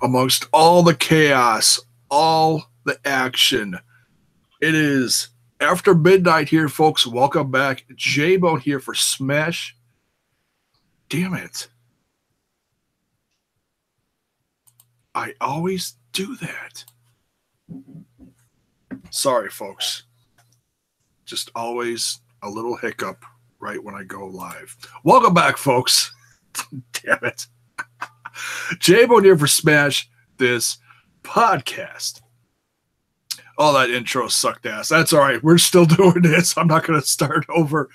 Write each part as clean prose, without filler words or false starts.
amongst all the chaos, all the action. It is after midnight here, folks. Welcome back. J-Bone here for Smash. Damn it. I always do that. Sorry, folks. Just always a little hiccup right when I go live. Welcome back, folks. Damn it. J-Bone here for Smash This Podcast. Oh, that intro sucked ass. That's all right. We're still doing this. I'm not going to start over.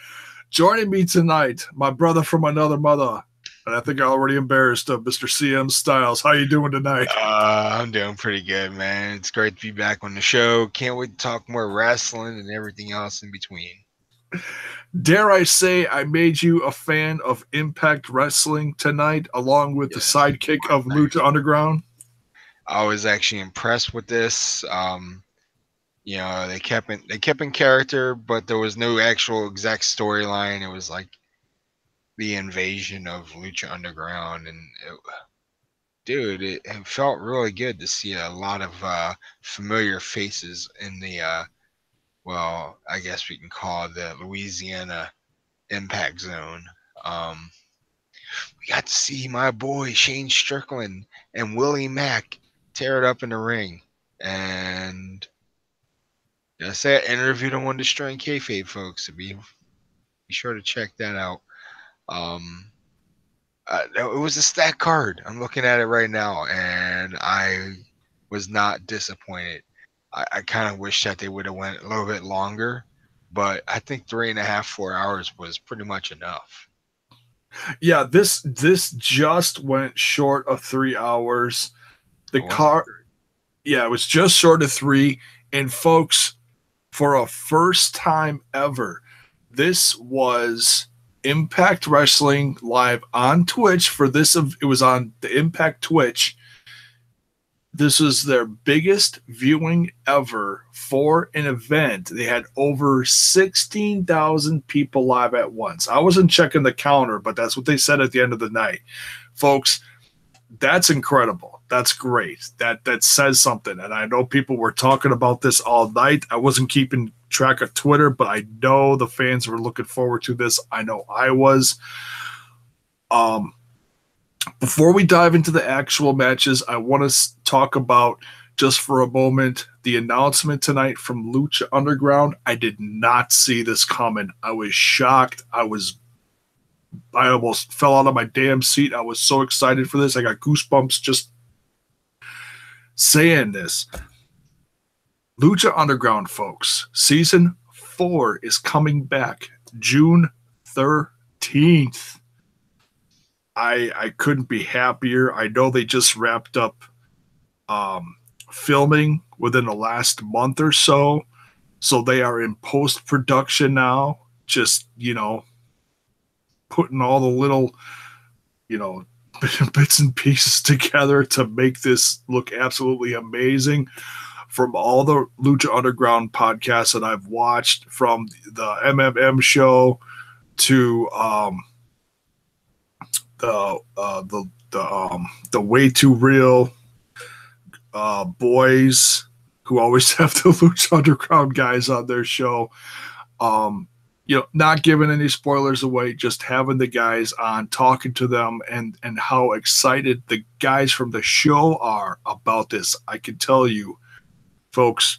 Joining me tonight, my brother from another mother, and I think I already embarrassed him, Mr. CM Styles. How you doing tonight? I'm doing pretty good, man. It's great to be back on the show. Can't wait to talk more wrestling and everything else in between. Dare I say I made you a fan of Impact Wrestling tonight, along with the sidekick of Lucha Underground? I was actually impressed with this. They kept in character, but there was no actual exact storyline. It was like the invasion of Lucha Underground, and it felt really good to see a lot of familiar faces in the I guess we can call it the Louisiana Impact Zone. We got to see my boy Shane Strickland and Willie Mack tear it up in the ring, and I said, interviewed him on Destroying Kayfabe, folks. So be sure to check that out. It was a stacked card. I'm looking at it right now, and I was not disappointed. I kind of wish that they would have went a little bit longer, but I think 3.5, 4 hours was pretty much enough. Yeah, this just went short of 3 hours. The card, it was just short of 3. And folks, for a first time ever, this was Impact Wrestling live on Twitch. It was on the Impact Twitch. This is their biggest viewing ever for an event. They had over 16,000 people live at once. I wasn't checking the counter, but that's what they said at the end of the night. Folks, that's incredible. That's great. That says something. And I know people were talking about this all night. I wasn't keeping track of Twitter, but I know the fans were looking forward to this. I know I was. Before we dive into the actual matches, I want to talk about, just for a moment, the announcement tonight from Lucha Underground. I did not see this coming. I was shocked. I almost fell out of my damn seat. I was so excited for this. I got goosebumps just saying this. Lucha Underground, folks, season 4 is coming back June 13th. I couldn't be happier. I know they just wrapped up filming within the last month or so. So they are in post-production now, just, putting all the little, bits and pieces together to make this look absolutely amazing. From all the Lucha Underground podcasts that I've watched, from the MMM show to the Way Too Real boys, who always have the Lucha Underground guys on their show. Not giving any spoilers away, just having the guys on, talking to them, and how excited the guys from the show are about this. I can tell you, folks,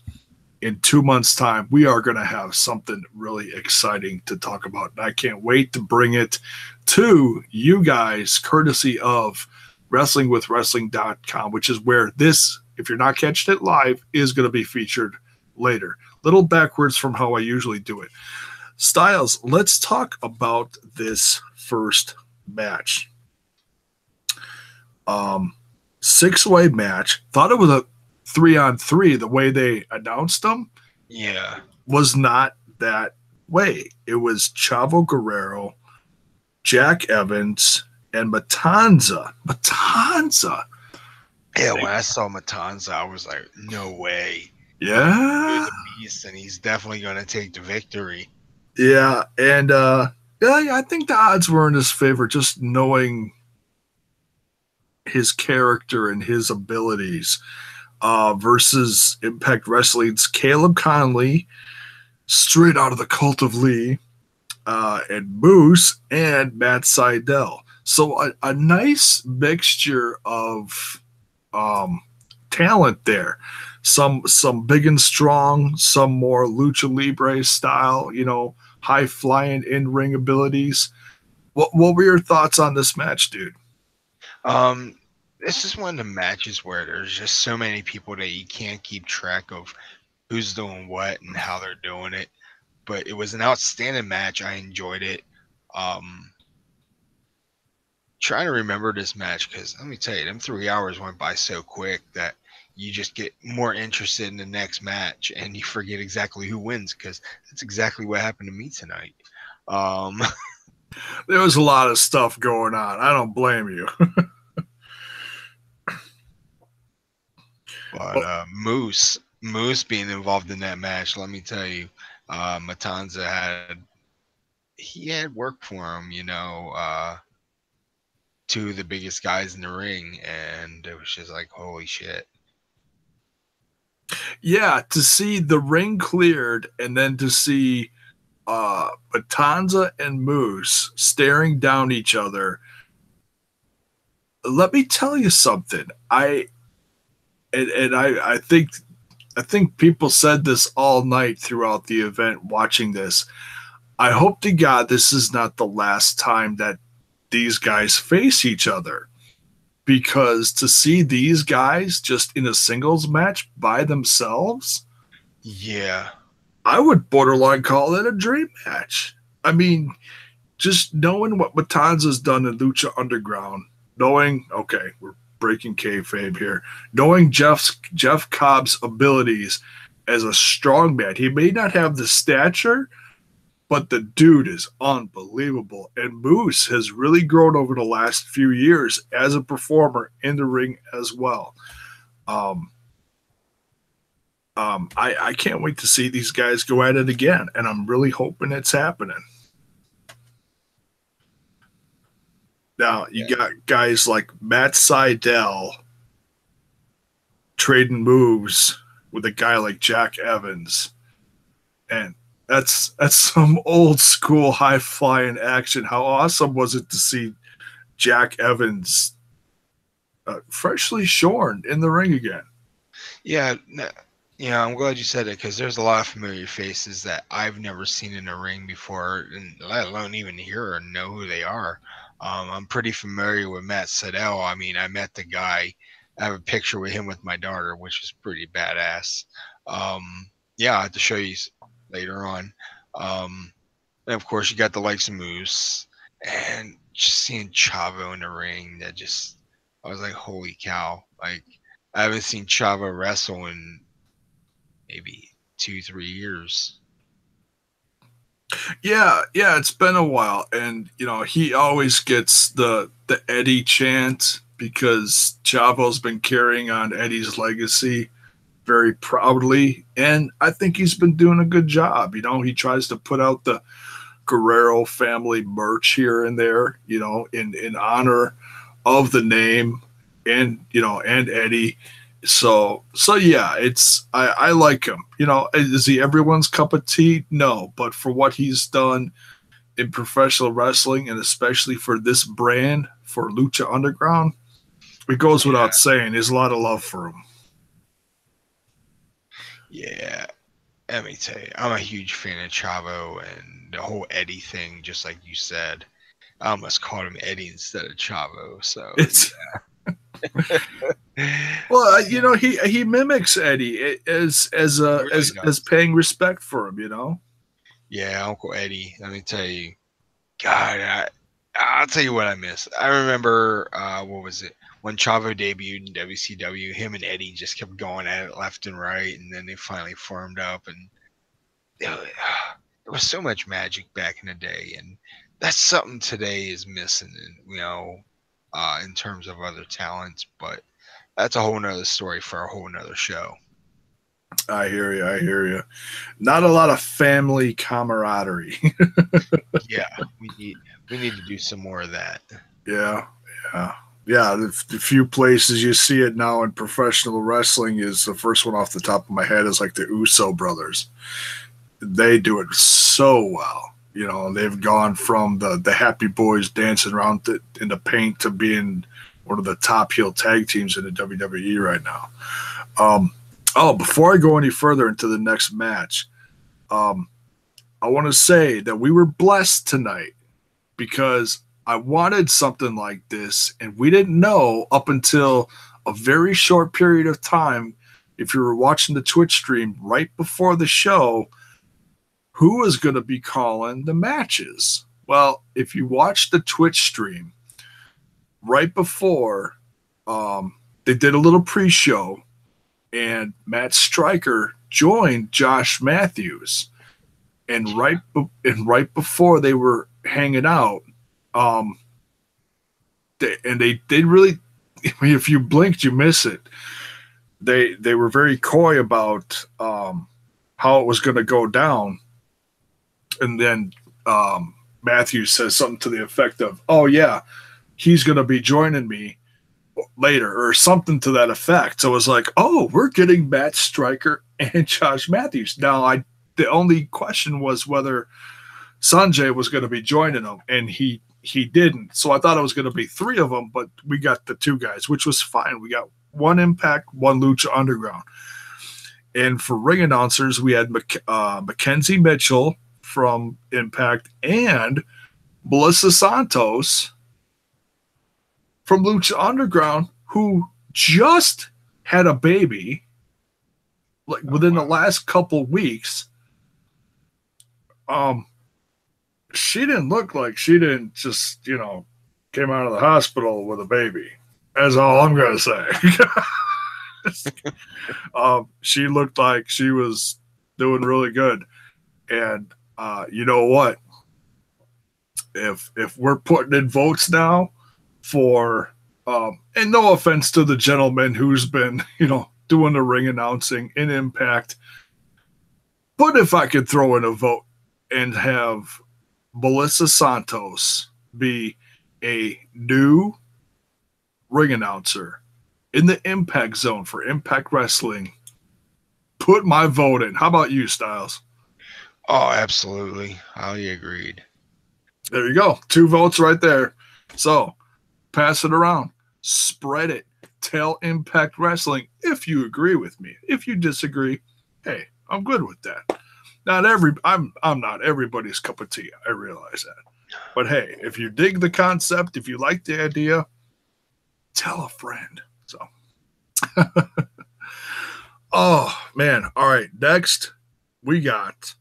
in 2 months' time, we are going to have something really exciting to talk about. And I can't wait to bring it to you guys, courtesy of WrestlingWithWrestling.com, which is where this, if you're not catching it live, is going to be featured later. Little backwards from how I usually do it. Styles, let's talk about this first match. 6-way match. Thought it was a 3-on-3. The way they announced them, was not that way. It was Chavo Guerrero, Jack Evans, and Matanza. Yeah, when I saw Matanza, I was like, no way. Yeah. He's a beast, and he's definitely going to take the victory. Yeah, and I think the odds were in his favor, just knowing his character and his abilities versus Impact Wrestling's Caleb Conley, straight out of the Cult of Lee, and Moose and Matt Sydal. So a nice mixture of talent there. Some big and strong, some more lucha libre style, high flying in ring abilities. What were your thoughts on this match, dude? This is one of the matches where there's just so many people that you can't keep track of who's doing what and how they're doing it. But it was an outstanding match. I enjoyed it. Trying to remember this match because let me tell you, them 3 hours went by so quick that you just get more interested in the next match and you forget exactly who wins because that's exactly what happened to me tonight. There was a lot of stuff going on. I don't blame you. But Moose being involved in that match, let me tell you, Matanza had work for him, two of the biggest guys in the ring, and it was just like, holy shit. Yeah, to see the ring cleared and then to see Matanza and Moose staring down each other. Let me tell you something. I think people said this all night throughout the event watching this. I hope to God this is not the last time that these guys face each other, because to see these guys just in a singles match by themselves, yeah, I would borderline call it a dream match. I mean, just knowing what Matanza's done in Lucha Underground, knowing, okay, we're breaking kayfabe here, knowing Jeff Cobb's abilities as a strongman. He may not have the stature, but the dude is unbelievable. And Moose has really grown over the last few years as a performer in the ring as well. I can't wait to see these guys go at it again, and I'm really hoping it's happening. Now, you got guys like Matt Sydal trading moves with a guy like Jack Evans, and that's some old school high flying action. How awesome was it to see Jack Evans freshly shorn in the ring again? Yeah, I'm glad you said it because there's a lot of familiar faces that I've never seen in a ring before, and let alone even hear or know who they are. I'm pretty familiar with Matt Sydal. I mean, I met the guy. I have a picture with him with my daughter, which is pretty badass. Yeah, I have to show you later on. And of course, you got the likes of Moose, and just seeing Chavo in the ring. I was like, holy cow! Like, I haven't seen Chavo wrestle in maybe 2-3 years. Yeah, it's been a while, and he always gets the Eddie chant because Chavo's been carrying on Eddie's legacy very proudly, and I think he's been doing a good job. He tries to put out the Guerrero family merch here and there, in honor of the name and Eddie. So yeah, I like him. Is he everyone's cup of tea? No, but for what he's done in professional wrestling, and especially for this brand, for Lucha Underground, it goes without saying. There's a lot of love for him. Yeah, let me tell you, I'm a huge fan of Chavo and the whole Eddie thing. Just like you said, I almost called him Eddie instead of Chavo. So well, he mimics Eddie as paying respect for him. Yeah, Uncle Eddie. Let me tell you, God, I'll tell you what I miss. I remember what was it when Chavo debuted in WCW? Him and Eddie just kept going at it left and right, and then they finally formed up, and there was so much magic back in the day, and that's something today is missing. In terms of other talents, but that's a whole nother story for a whole nother show. I hear you. Not a lot of family camaraderie. Yeah, we need to do some more of that. Yeah. Yeah, the few places you see it now in professional wrestling is the first one off the top of my head is like the Uso brothers. They do it so well. You know, they've gone from the Happy Boys dancing around in the paint to being one of the top heel tag teams in the WWE right now. Um, Before I go any further into the next match, um, I want to say that we were blessed tonight because I wanted something like this, and we didn't know up until a very short period of time. If you were watching the Twitch stream right before the show, who was going to be calling the matches? Well, if you watch the Twitch stream right before, they did a little pre-show, and Matt Stryker joined Josh Matthews, and right before they were hanging out, um, they really, I mean, if you blinked, you miss it. They were very coy about how it was going to go down, and then Matthews says something to the effect of, "Oh yeah, he's going to be joining me later," or something to that effect. So it was like, "Oh, we're getting Matt Stryker and Josh Matthews." Now, the only question was whether Sanjay was going to be joining them, and he didn't. So I thought it was going to be three of them, but we got the two guys, which was fine. We got one Impact, one Lucha Underground. And for ring announcers, we had Mackenzie Mitchell from Impact and Melissa Santos from Lucha Underground, who just had a baby like within the last couple weeks. She didn't look like she didn't just, came out of the hospital with a baby. That's all I'm going to say. She looked like she was doing really good. And you know what? If we're putting in votes now for, and no offense to the gentleman who's been, doing the ring announcing in Impact, but if I could throw in a vote and have Melissa Santos be a new ring announcer in the Impact Zone for Impact Wrestling, put my vote in. How about you, Styles? Oh, absolutely. Highly agreed. There you go. 2 votes right there. So pass it around. Spread it. Tell Impact Wrestling if you agree with me. If you disagree, hey, I'm good with that. I'm not everybody's cup of tea. I realize that. But hey, if you dig the concept, if you like the idea, tell a friend. So oh man. All right. Next, we got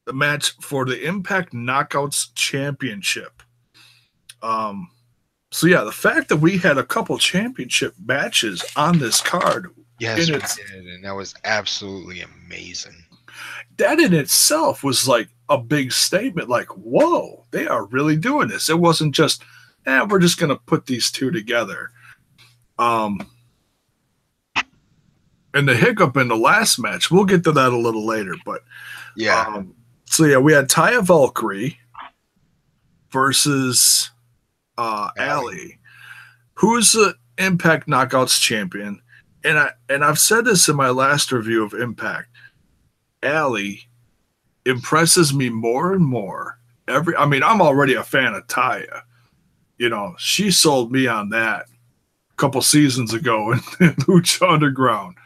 the match for the Impact Knockouts Championship. So yeah, the fact that we had a couple championship matches on this card. Yes, we did, and that was absolutely amazing. That in itself was like a big statement, like, whoa, they are really doing this. It wasn't just, we're just going to put these two together. And the hiccup in the last match, we'll get to that a little later, but yeah. So yeah, we had Taya Valkyrie versus Allie, who's the Impact Knockouts champion. And I've said this in my last review of Impact. Allie impresses me more and more. I'm already a fan of Taya. She sold me on that a couple seasons ago in Lucha Underground,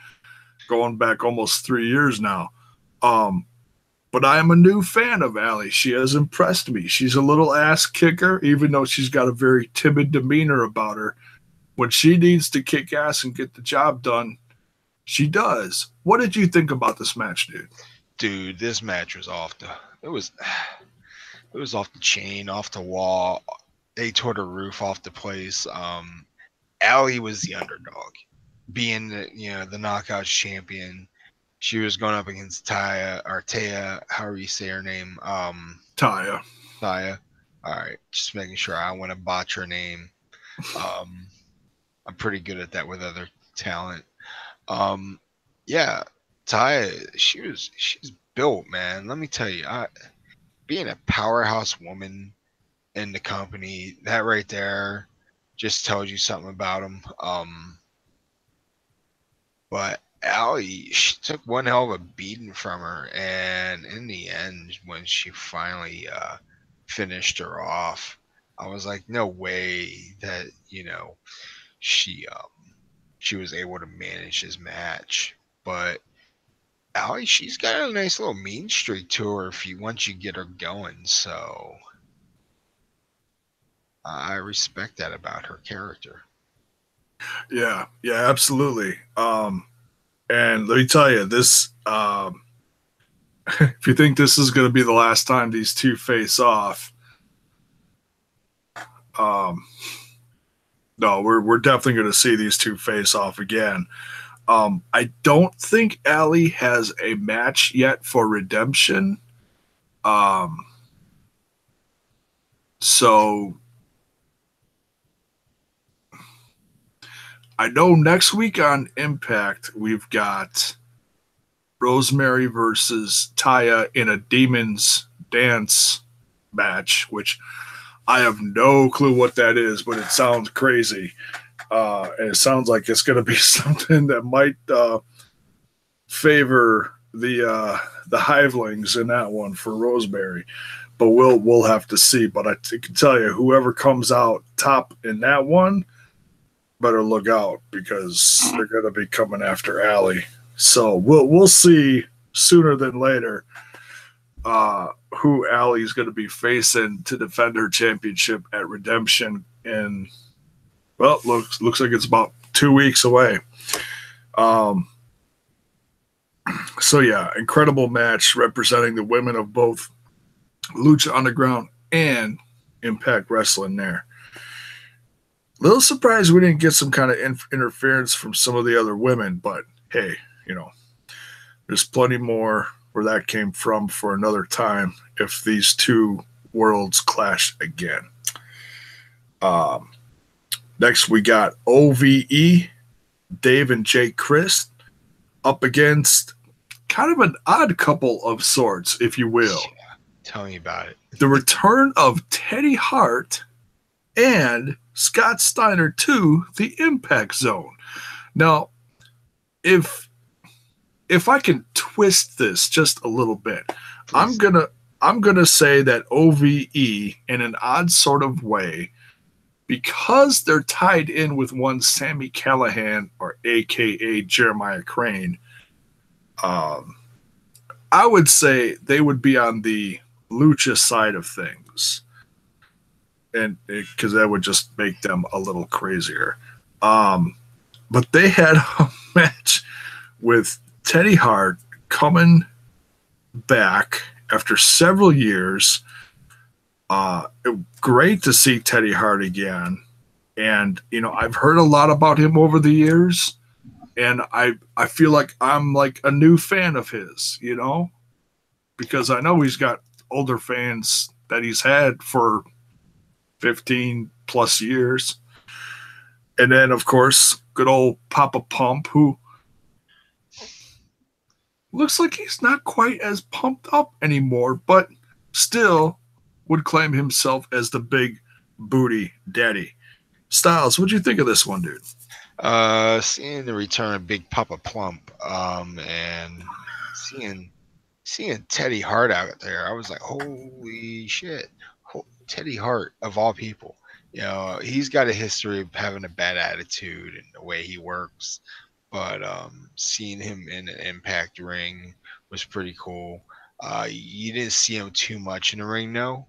going back almost 3 years now. But I am a new fan of Allie. She has impressed me. She's a little ass kicker, even though she's got a very timid demeanor about her. When she needs to kick ass and get the job done, she does. What did you think about this match, dude? Dude, this match was off the chain, off the wall. They tore the roof off the place. Allie was the underdog, being the Knockouts champion. She was going up against Taya, however you say her name. Taya. All right, just making sure I want to botch her name. I'm pretty good at that with other talent. Yeah, Taya, she's built, man. Let me tell you, being a powerhouse woman in the company, that right there, just tells you something about him. But Allie, she took one hell of a beating from her, and in the end, when she finally finished her off, I was like, no way that she she was able to manage this match. But Allie, she's got a nice little mean streak to her if you once you get her going. So I respect that about her character. Yeah, yeah, absolutely. And let me tell you, this if you think this is going to be the last time these two face off, um, no, we're definitely going to see these two face off again. I don't think Allie has a match yet for Redemption. Um, so I know next week on Impact we've got Rosemary versus Taya in a Demons Dance match, which I have no clue what that is, but it sounds crazy. And it sounds like it's going to be something that might favor the Hivelings in that one for Rosemary. But we'll have to see. But I can tell you, whoever comes out top in that one better look out because they're going to be coming after Allie. So we'll see sooner than later who Allie's going to be facing to defend her championship at Redemption. And well, looks like it's about 2 weeks away. So yeah, incredible match representing the women of both Lucha Underground and Impact Wrestling there. Little surprised we didn't get some kind of interference from some of the other women, but hey, there's plenty more where that came from for another time if these two worlds clash again. Next, we got OVE, Dave and Jake Christ, up against kind of an odd couple of sorts, if you will. Yeah, tell me about it. The return of Teddy Hart and Scott Steiner to the Impact Zone. Now, if I can twist this just a little bit, please. I'm gonna say that OVE in an odd sort of way, because they're tied in with one Sami Callihan or AKA Jeremiah Crane. I would say they would be on the Lucha side of things, and because that would just make them a little crazier. But they had a match with Teddy Hart coming back after several years. Great to see Teddy Hart again. And, I've heard a lot about him over the years. And I feel like I'm like a new fan of his, because I know he's got older fans that he's had for 15 plus years. And then, of course, good old Papa Pump, who looks like he's not quite as pumped up anymore, but still would claim himself as the big booty daddy. Styles, what'd you think of this one, dude? Seeing the return of Big Papa Plump, and seeing Teddy Hart out there, I was like, holy shit. Teddy Hart, of all people. He's got a history of having a bad attitude and the way he works. But seeing him in an Impact ring was pretty cool. You didn't see him too much in the ring, though.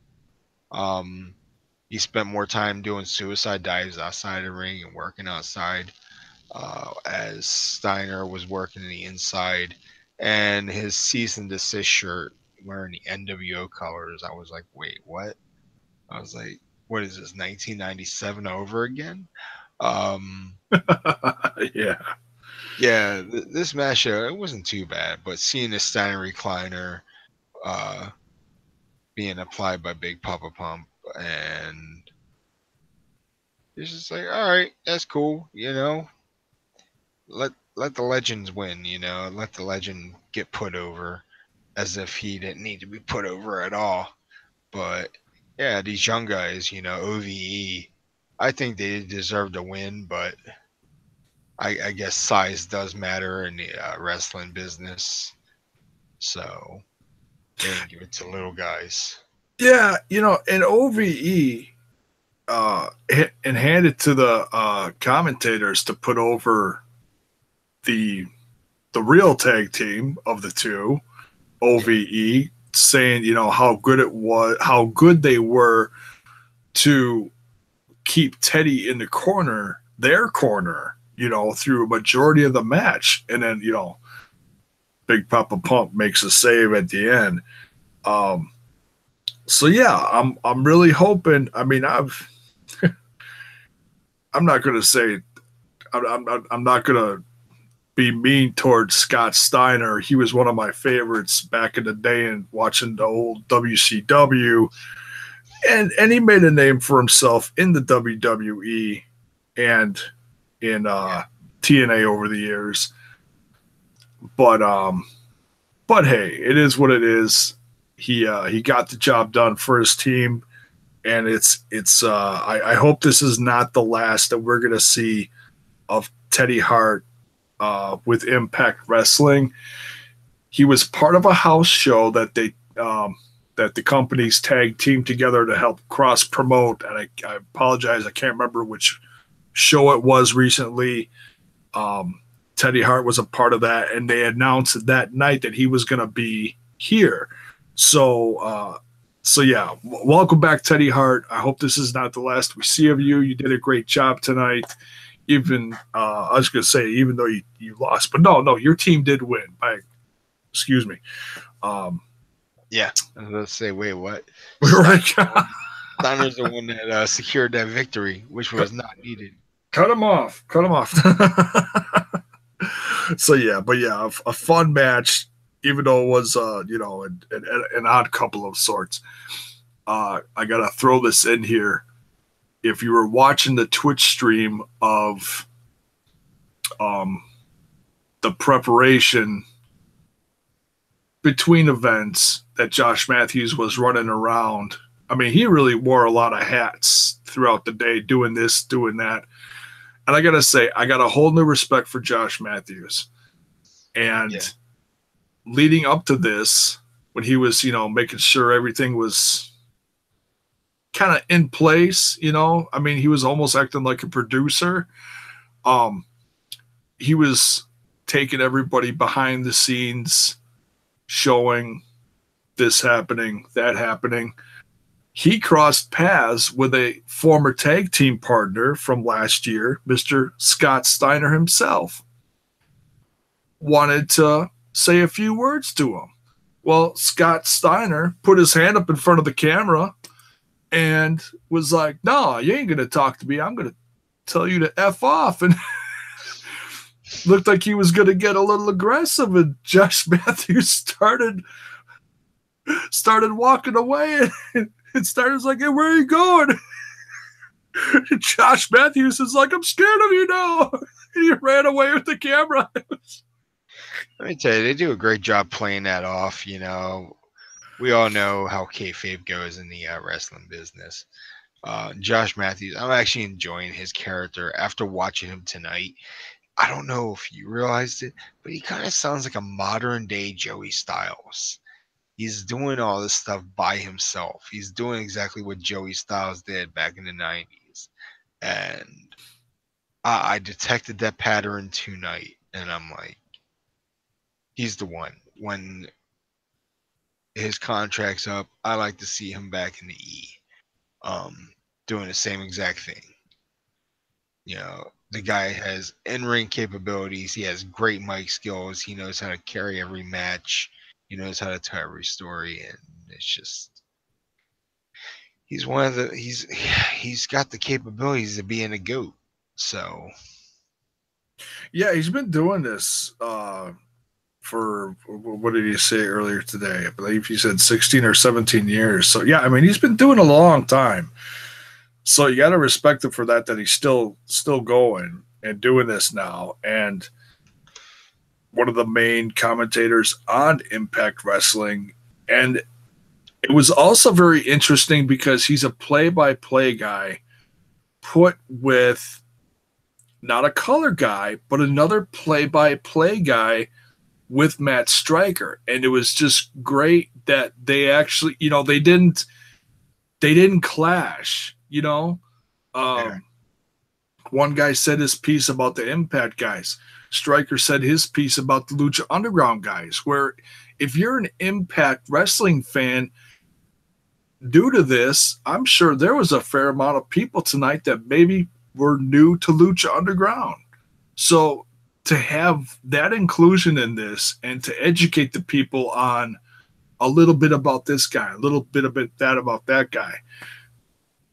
He spent more time doing suicide dives outside the ring and working outside, as Steiner was working in the inside. And his cease and desist shirt wearing the NWO colors, I was like, wait, what? I was like, what is this, 1997 over again? Yeah. Yeah, this match, it wasn't too bad, but seeing the Steiner recliner being applied by Big Papa Pump, and it's just like, all right, that's cool, let the legends win, let the legend get put over, as if he didn't need to be put over at all. But yeah, these young guys, OVE, I think they deserve to win, but I guess size does matter in the wrestling business. So they didn't give it to little guys. Yeah, in OVE, and hand it to the commentators to put over the real tag team of the two, OVE, saying how good it was, how good they were to keep Teddy in the corner, their corner, through a majority of the match, and then Big Papa Pump makes a save at the end. So yeah, I'm really hoping. I mean, I'm not going to say I'm not going to be mean towards Scott Steiner. He was one of my favorites back in the day and watching the old WCW. And he made a name for himself in the WWE and in TNA over the years. But hey, it is what it is. He got the job done for his team, and I hope this is not the last that we're gonna see of Teddy Hart with Impact Wrestling. He was part of a house show that that the companies tag team together to help cross promote. And I apologize, I can't remember which show it was recently. Teddy Hart was a part of that, and they announced that night that he was going to be here. So yeah, welcome back, Teddy Hart. I hope this is not the last we see of you. You did a great job tonight. Even I was going to say, even though you lost, but no, your team did win. Excuse me. Yeah, I was going to say, wait, what? Steiner's the one that secured that victory, which was not needed. Cut him off. So yeah, but yeah, a fun match, even though it was an odd couple of sorts. I gotta throw this in here. If you were watching the Twitch stream of the preparation between events that Josh Matthews was running around, I mean, he really wore a lot of hats throughout the day, doing this, doing that. And I got to say, I got a whole new respect for Josh Matthews. And leading up to this, when he was, making sure everything was kind of in place, I mean, he was almost acting like a producer. He was taking everybody behind the scenes, showing this happening, that happening. He crossed paths with a former tag team partner from last year, Mr. Scott Steiner himself. Wanted to say a few words to him. Well, Scott Steiner put his hand up in front of the camera and was like, "No, you ain't going to talk to me. I'm going to tell you to F off." And looked like he was going to get a little aggressive, and Josh Matthews started walking away, and Steiner's like, "Hey, where are you going?" Josh Matthews is like, "I'm scared of you now." And he ran away with the camera. Let me tell you, they do a great job playing that off. We all know how kayfabe goes in the wrestling business. Josh Matthews, I'm actually enjoying his character after watching him tonight. I don't know if you realized it, but he kind of sounds like a modern day Joey Styles. He's doing all this stuff by himself. He's doing exactly what Joey Styles did back in the 90s. And I detected that pattern tonight, and I'm like, he's the one. When his contract's up, I like to see him back in the E, doing the same exact thing. The guy has in-ring capabilities. He has great mic skills. He knows how to carry every match. He knows how to tell every story, and it's just he's got the capabilities of being a GOAT. So yeah, he's been doing this for, what did he say earlier today? I believe he said 16 or 17 years. So yeah, I mean, he's been doing it a long time. So you got to respect him for that he's still going and doing this now. And one of the main commentators on Impact Wrestling. And it was also very interesting because he's a play-by-play guy put with not a color guy, but another play-by-play guy with Matt Stryker. And it was just great that they actually, they didn't clash, Yeah. One guy said his piece about the Impact guys. Stryker said his piece about the Lucha Underground guys, where if you're an Impact Wrestling fan, due to this, I'm sure there was a fair amount of people tonight that maybe were new to Lucha Underground. So to have that inclusion in this and to educate the people on a little bit about this guy, a little bit that about that guy,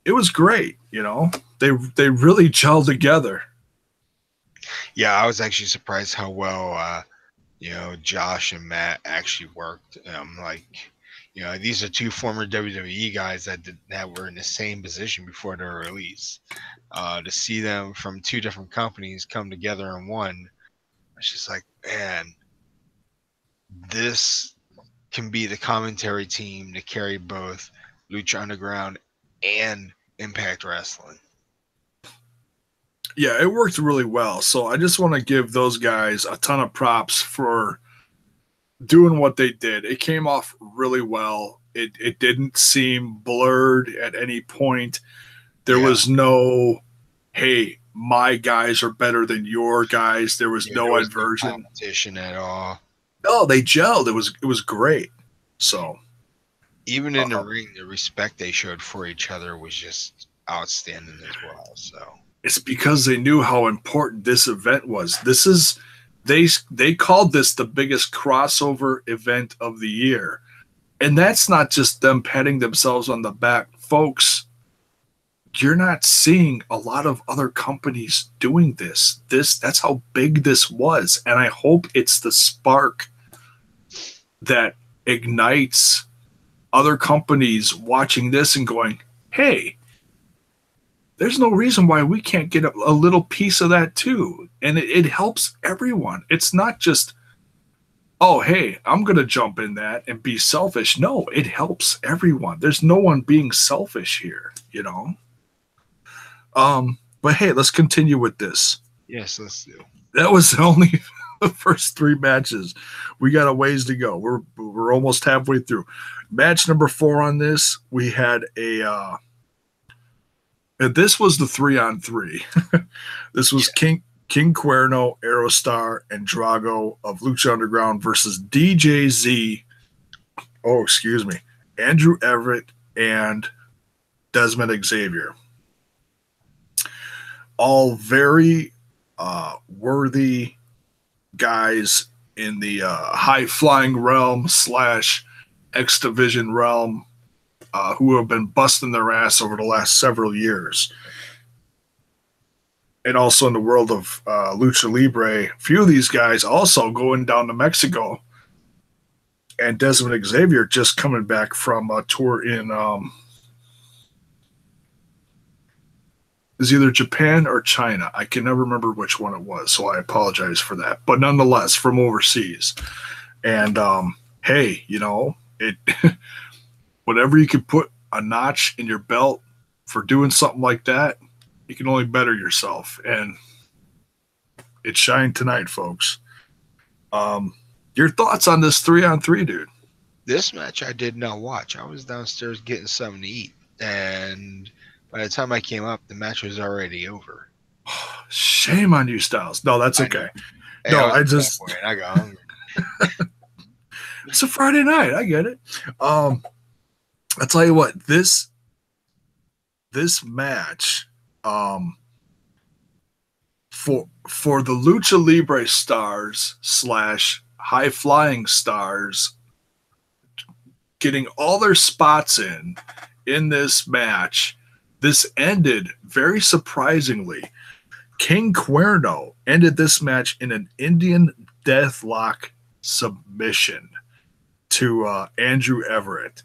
it was great. They really gelled together. Yeah, I was actually surprised how well Josh and Matt actually worked. These are two former WWE guys that were in the same position before their release. To see them from two different companies come together in one, it's just like, man, this can be the commentary team to carry both Lucha Underground and Impact Wrestling. Yeah, it worked really well. So I just want to give those guys a ton of props for doing what they did. It came off really well. It didn't seem blurred at any point. There was no, hey, my guys are better than your guys. There was no inversion. No competition at all. No, they gelled. It was great. So even in the ring, the respect they showed for each other was just outstanding as well. So it's because they knew how important this event was. This is they called this the biggest crossover event of the year. And that's not just them patting themselves on the back. Folks, you're not seeing a lot of other companies doing this. That's how big this was. And I hope it's the spark that ignites other companies watching this and going, hey, there's no reason why we can't get a little piece of that too. And it helps everyone. It's not just, oh, hey, I'm going to jump in that and be selfish. No, it helps everyone. There's no one being selfish here, But hey, let's continue with this. Yes, let's do. That was only the first three matches. We got a ways to go. We're almost halfway through. Match number 4 on this, we had this was the 3-on-3. This was King Cuerno, Aerostar, and Drago of Lucha Underground versus DJZ. Oh, excuse me. Andrew Everett and Desmond Xavier. All very worthy guys in the high-flying realm / X Division realm who have been busting their ass over the last several years. And also in the world of Lucha Libre, a few of these guys also going down to Mexico. And Desmond Xavier just coming back from a tour in is either Japan or China. I can never remember which one it was, so I apologize for that. But nonetheless, from overseas. And hey, it whatever you could put a notch in your belt for doing something like that, you can only better yourself. And it shined tonight, folks. Your thoughts on this 3-on-3, dude? This match I did not watch. I was downstairs getting something to eat. And by the time I came up, the match was already over. Shame on you, Styles. No, that's okay. No, I got hungry. It's a Friday night. I get it. I'll tell you what, this match, for the Lucha Libre stars / high flying stars getting all their spots in this match, this ended very surprisingly. King Cuerno ended this match in an Indian Deathlock submission to Andrew Everett.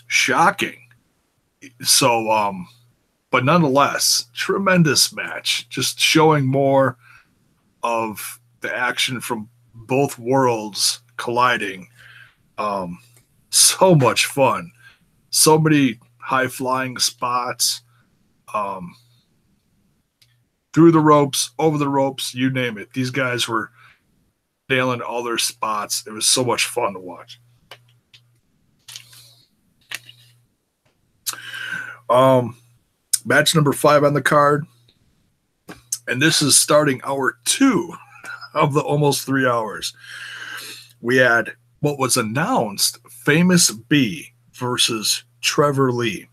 Shocking. So, but nonetheless, tremendous match. Just showing more of the action from both worlds colliding. So much fun. So many high-flying spots. Um, through the ropes, over the ropes, you name it. These guys were nailing all their spots. It was so much fun to watch. Match number 5 on the card. And this is starting hour 2 of the almost 3 hours. We had what was announced, Famous B versus Trevor Lee.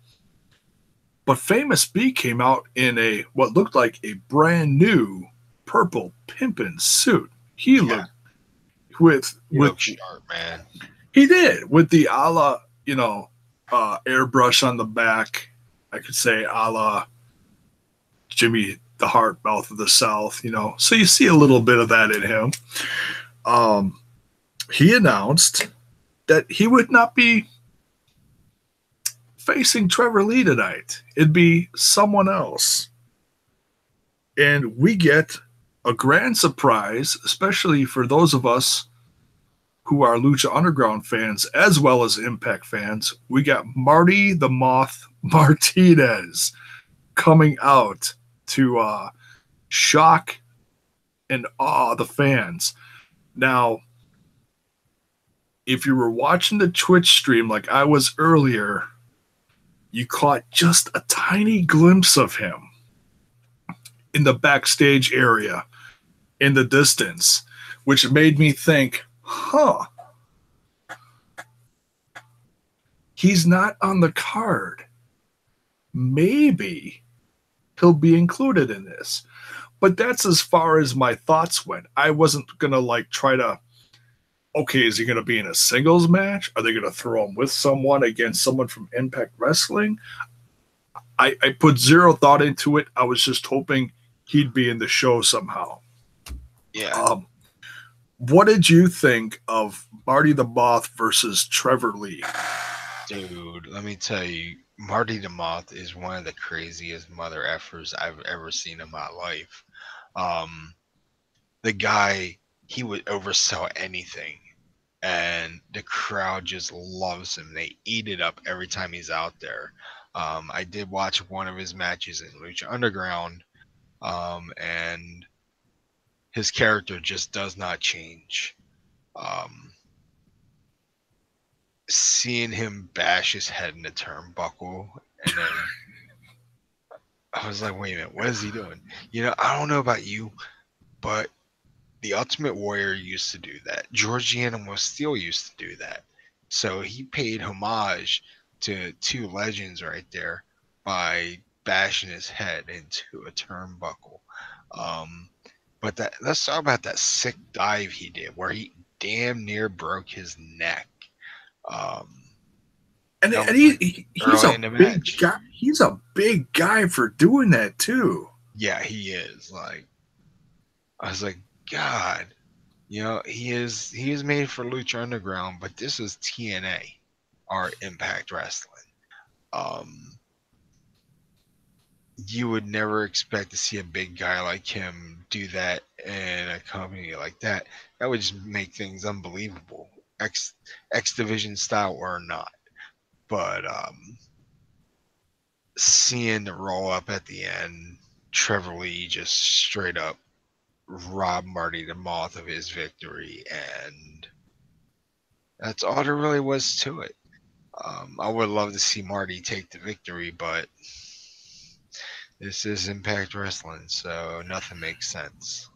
But Famous B came out in a what looked like a brand new purple pimpin' suit. He looked with sharp, man. He did with the a la, airbrush on the back. I could say a la Jimmy the Heart, Mouth of the South, So you see a little bit of that in him. He announced that he would not be facing Trevor Lee tonight. It'd be someone else. And we get a grand surprise, especially for those of us who are Lucha Underground fans as well as Impact fans. We got Marty the Moth Martinez coming out to shock and awe the fans. Now, if you were watching the Twitch stream like I was earlier, you caught just a tiny glimpse of him in the backstage area in the distance, which made me think, he's not on the card. Maybe he'll be included in this. But that's as far as my thoughts went. I wasn't going to try to, okay, is he going to be in a singles match? Are they going to throw him with someone against someone from Impact Wrestling? I put zero thought into it. I was just hoping he'd be in the show somehow. Yeah. What did you think of Marty the Moth versus Trevor Lee? Dude, let me tell you, Marty the Moth is one of the craziest mother effers I've ever seen in my life. The guy, he would oversell anything, and the crowd just loves him. They eat it up every time he's out there. I did watch one of his matches in Lucha Underground, and his character just does not change. Seeing him bash his head in the turnbuckle, and then I was like, wait a minute, what is he doing? I don't know about you, but the Ultimate Warrior used to do that. George Animal Steel used to do that. So he paid homage to two legends right there by bashing his head into a turnbuckle. But let's talk about that sick dive he did where he damn near broke his neck. And he's a big guy. He's a big guy for doing that too. Yeah, he is. I was like, God, he is made for Lucha Underground, but this is TNA, or Impact Wrestling. You would never expect to see a big guy like him do that in a company like that. That would just make things unbelievable, X Division style or not. But seeing the roll up at the end, Trevor Lee just straight up robbed Marty the Moth of his victory, and that's all there really was to it. I would love to see Marty take the victory, but this is Impact Wrestling, so nothing makes sense.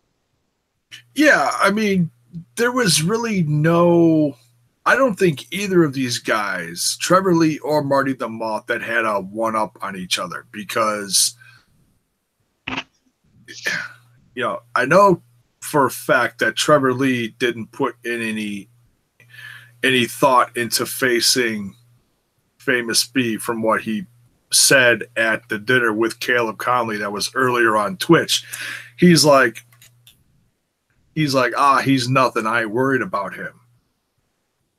Yeah, I mean, there was really I don't think either of these guys, Trevor Lee or Marty the Moth, that had a one-up on each other, because I know for a fact that Trevor Lee didn't put in any thought into facing Famous B from what he said at the dinner with Caleb Conley that was earlier on Twitch. He's like, he's nothing. I ain't worried about him.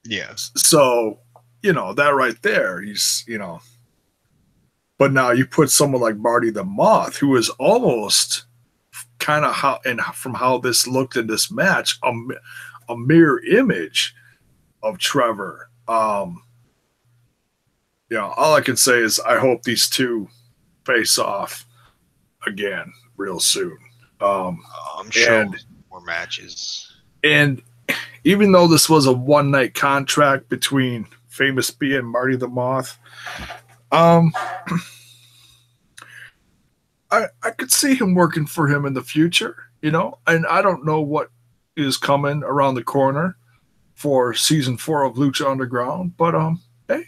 Yes. So, that right there, but now you put someone like Marty the Moth, who is almost kind of from how this looked in this match, a mirror image of Trevor. All I can say is I hope these two face off again real soon. I'm sure more matches. And even though this was a one-night contract between Famous B and Marty the Moth, I could see him working for him in the future, you know, and I don't know what is coming around the corner for season 4 of Lucha Underground, but hey,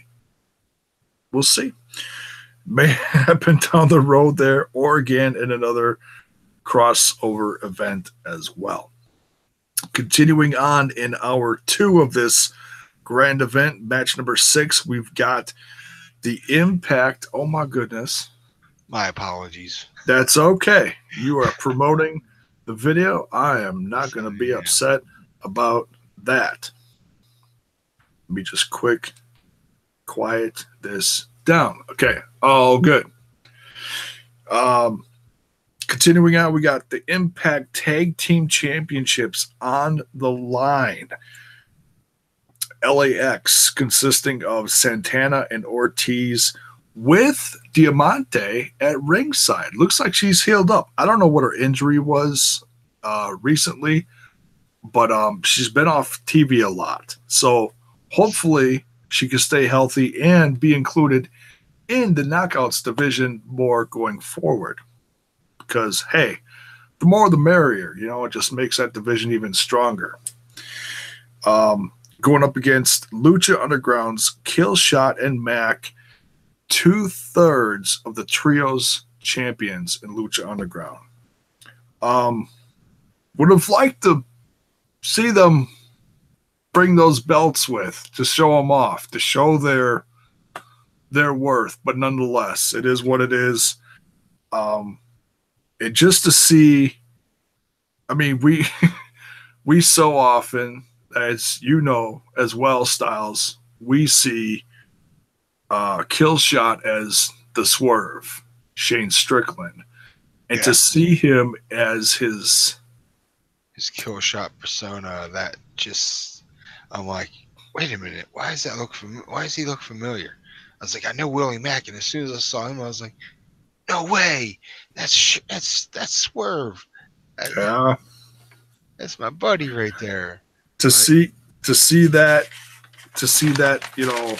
we'll see. May happen down the road there or again in another crossover event as well. Continuing on in hour 2 of this grand event, match number 6, we've got the Impact. Oh my goodness. My apologies. That's okay. You are promoting the video. I am not going to be upset about that. Let me just quiet this down. Okay. All good. Continuing on, we got the Impact Tag Team Championships on the line. LAX consisting of Santana and Ortiz with Diamante at ringside. Looks like she's healed up. I don't know what her injury was recently, but she's been off TV a lot. So hopefully she can stay healthy and be included in the Knockouts division more going forward. Because, hey, the more the merrier. You know, it just makes that division even stronger. Going up against Lucha Underground's Killshot and Mac, 2/3 of the trio's champions in Lucha Underground. Would have liked to see them bring those belts with, to show them off, to show their worth, but nonetheless, it is what it is. And just to see, I mean, we so often, as you know as well, Styles, we see Killshot as the Swerve, Shane Strickland, and to see him as his Killshot persona, that just, I'm like, wait a minute, why does he look familiar? I was like, I know Willie Mack, and as soon as I saw him, I was like, no way, that's Swerve. Yeah, that's my buddy right there. To see that, you know,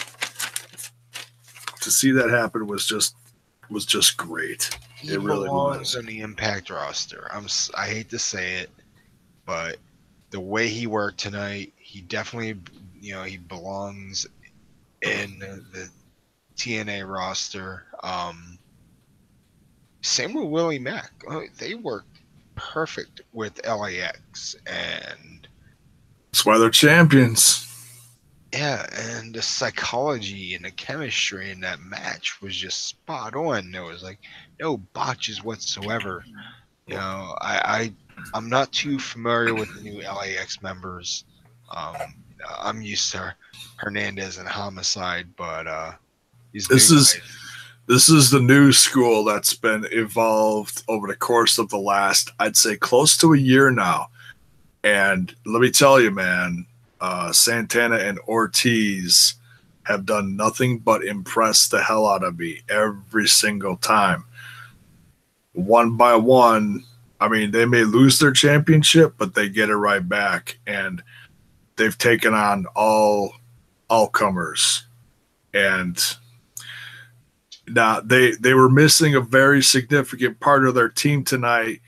to see that happen was just great. It really was on the Impact roster. I hate to say it, but the way he worked tonight, he definitely, you know, he belongs in the TNA roster. Same with Willie Mack. They worked perfect with LAX, and that's why they're champions. Yeah, and the psychology and the chemistry in that match was just spot on. There was like no botches whatsoever. You know, I'm not too familiar with the new LAX members. I'm used to Hernandez and Homicide, but this is the new school that's been evolved over the course of the last, I'd say, close to a year now. And let me tell you, man, Santana and Ortiz have done nothing but impress the hell out of me every single time. One by one, I mean, they may lose their championship, but they get it right back. And they've taken on all comers. And now they were missing a very significant part of their team tonight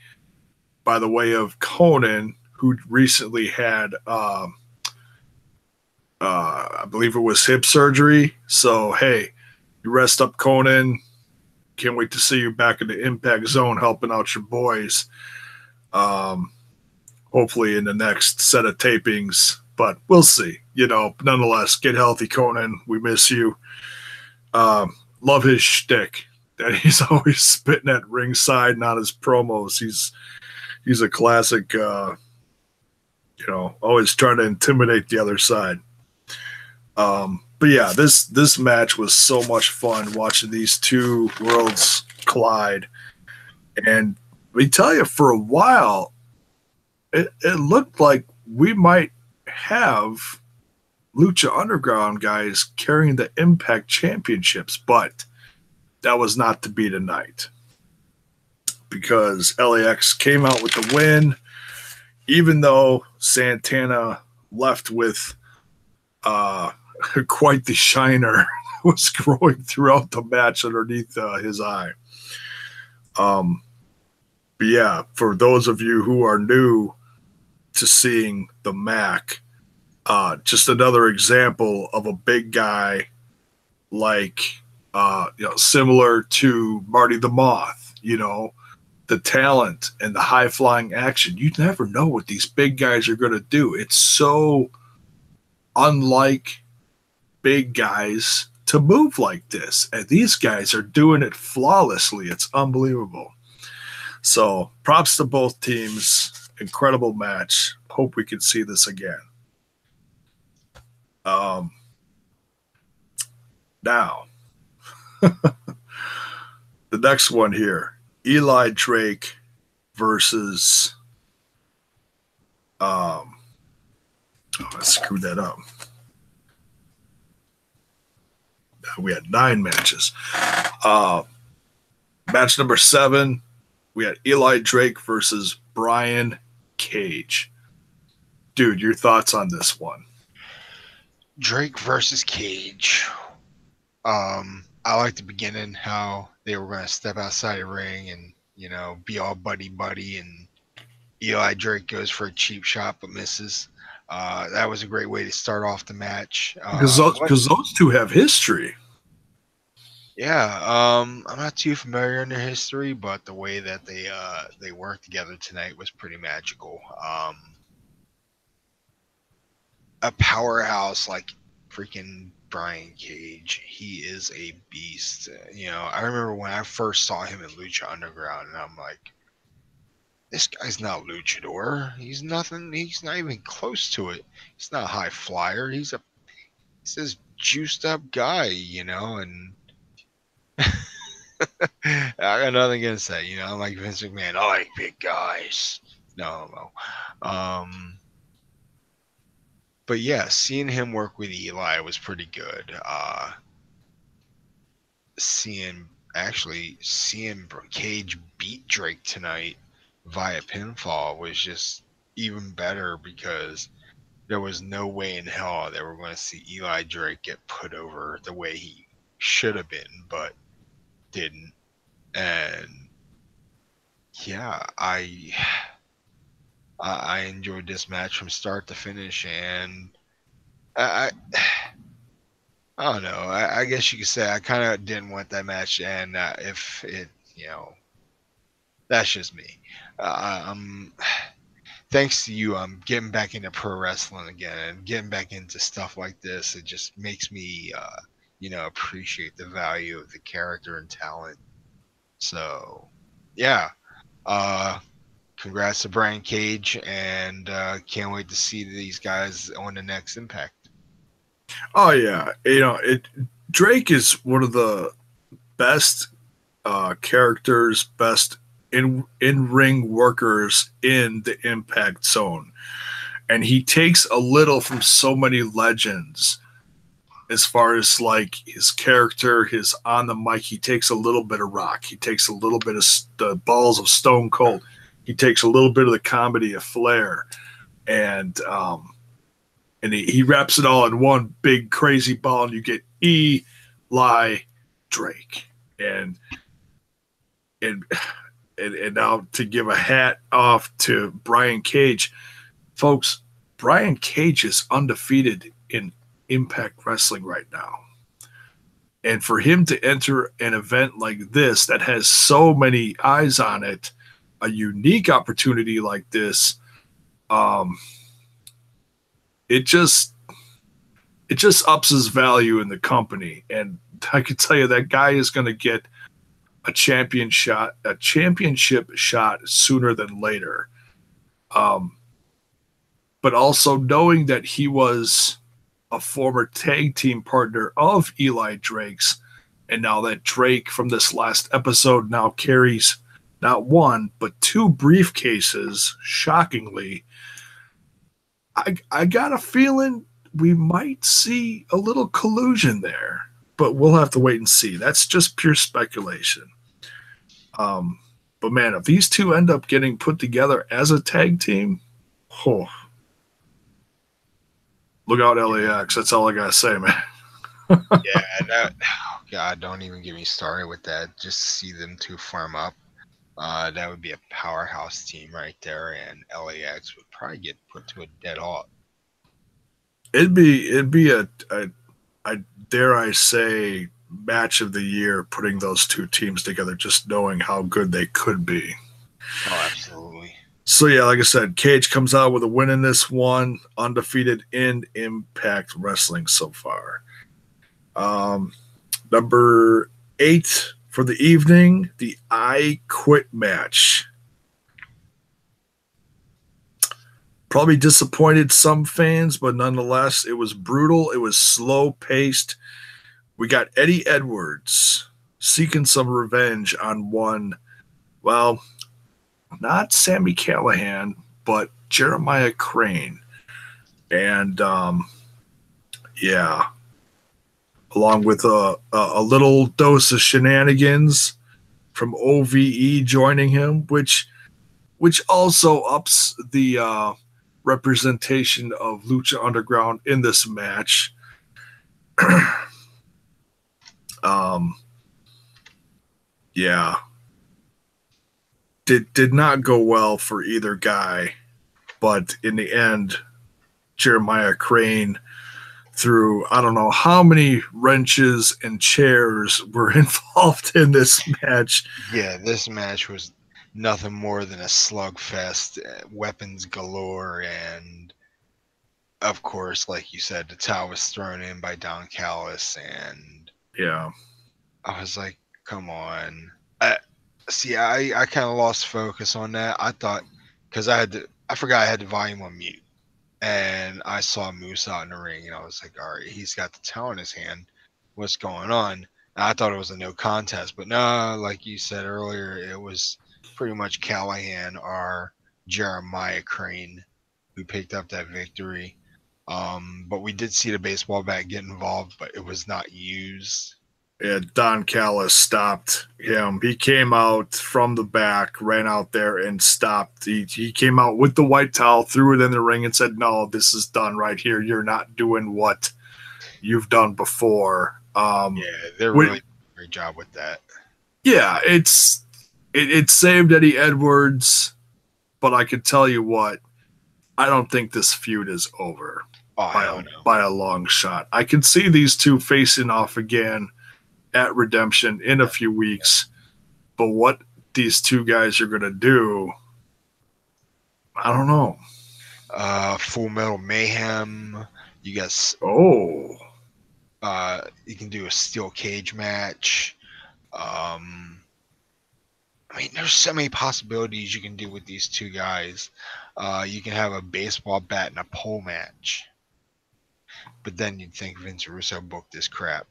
by the way of Conan, who recently had I believe it was hip surgery. So hey, you rest up, Conan. Can't wait to see you back in the Impact Zone helping out your boys. Hopefully in the next set of tapings, but we'll see. You know, nonetheless, get healthy, Conan. We miss you. Love his shtick that he's always spitting at ringside and on his promos. He's a classic, you know, always trying to intimidate the other side. But yeah, this match was so much fun watching these two worlds collide. And let me tell you, for a while, it looked like we might have Lucha Underground guys carrying the Impact Championships, but that was not to be tonight because LAX came out with the win, even though Santana left with quite the shiner was growing throughout the match underneath his eye. But yeah, for those of you who are new to seeing the Mac, just another example of a big guy like, similar to Marty the Moth, the talent and the high flying action. You never know what these big guys are going to do. It's so unlike big guys to move like this. And these guys are doing it flawlessly. It's unbelievable. So props to both teams. Incredible match. Hope we can see this again. Now, the next one here, Eli Drake versus I screwed that up. We had 9 matches. Match number 7, we had Eli Drake versus Brian Cage. Dude, your thoughts on this one? Drake versus Cage. I like the beginning, how they were going to step outside the ring and, be all buddy-buddy, and Eli Drake goes for a cheap shot but misses. That was a great way to start off the match. Because those two have history. Yeah, I'm not too familiar in their history, but the way that they worked together tonight was pretty magical. A powerhouse like freaking Brian Cage, he is a beast. I remember when I first saw him in Lucha Underground, and I'm like, this guy's not luchador. He's nothing. He's not even close to it. He's not a high flyer. He's this juiced up guy, and I got nothing to say. I'm like Vince McMahon. I like big guys. No. But yeah, seeing him work with Eli was pretty good. Seeing Cage beat Drake tonight via pinfall was just even better, because there was no way in hell that we're going to see Eli Drake get put over the way he should have been, but didn't. And yeah, I enjoyed this match from start to finish, and I don't know. I guess you could say I kind of didn't want that match, and if it, that's just me. Thanks to you, I'm getting back into pro wrestling again and getting back into stuff like this. It just makes me, appreciate the value of the character and talent. So, yeah. Congrats to Brian Cage, and can't wait to see these guys on the next Impact. Oh yeah, Drake is one of the best characters, best in-ring workers in the Impact Zone, and he takes a little from so many legends. As far as like his character, his on the mic, he takes a little bit of Rock, he takes a little bit of the balls of Stone Cold. He takes a little bit of the comedy of Flair, and he wraps it all in one big crazy ball, and you get Eli Drake. And now to give a hat off to Brian Cage, folks. Brian Cage is undefeated in Impact Wrestling right now, and for him to enter an event like this that has so many eyes on it, a unique opportunity like this, it just ups his value in the company. And I can tell you that guy is going to get a championship shot sooner than later. But also knowing that he was a former tag team partner of Eli Drake's, and now that Drake from this last episode now carries not one, but 2 briefcases, shockingly, I got a feeling we might see a little collusion there. but we'll have to wait and see. That's just pure speculation. But man, if these two end up getting put together as a tag team, oh, look out LAX. That's all I gotta say, man. Yeah, oh God, don't even get me started with that. Just to see them two firm up, that would be a powerhouse team right there, and LAX would probably get put to a dead halt. It'd be a dare I say match of the year, putting those two teams together, just knowing how good they could be. Oh, absolutely. So yeah, like I said, Cage comes out with a win in this one, undefeated in Impact Wrestling so far. Number 8 for the evening, the I Quit match. Probably disappointed some fans, but nonetheless, it was brutal. It was slow paced. We got Eddie Edwards seeking some revenge on one, well, not Sami Callihan, but Jeremiah Crane. And yeah, along with a little dose of shenanigans from OVE joining him, which also ups the representation of Lucha Underground in this match. Yeah, did not go well for either guy, but in the end, Jeremiah Crane threw I don't know how many wrenches and chairs were involved in this match. Yeah, this match was nothing more than a slugfest, weapons galore, and of course, like you said, the towel was thrown in by Don Callis, and Yeah, I was like, come on. I kind of lost focus on that. I thought, because I forgot I had the volume on mute, and I saw Moose out in the ring, and I was like, all right, he's got the towel in his hand. What's going on? And I thought it was a no contest, but no, like you said earlier, it was pretty much Callahan or Jeremiah Crane who picked up that victory. But we did see the baseball bat get involved, but it was not used. yeah. Don Callis stopped him. He came out from the back, ran out there, and stopped. He came out with the white towel, threw it in the ring, and said, "No, this is done right here. You're not doing what you've done before." Yeah, they're really doing a great job with that. Yeah, it saved Eddie Edwards, but I can tell you what, I don't think this feud is over by a long shot. I can see these two facing off again at Redemption in a few weeks, but what these two guys are going to do, I don't know. Full Metal Mayhem. You guys. You can do a steel cage match. I mean, there's so many possibilities you can do with these two guys. You can have a baseball bat and a pole match. But then you'd think Vince Russo booked this crap.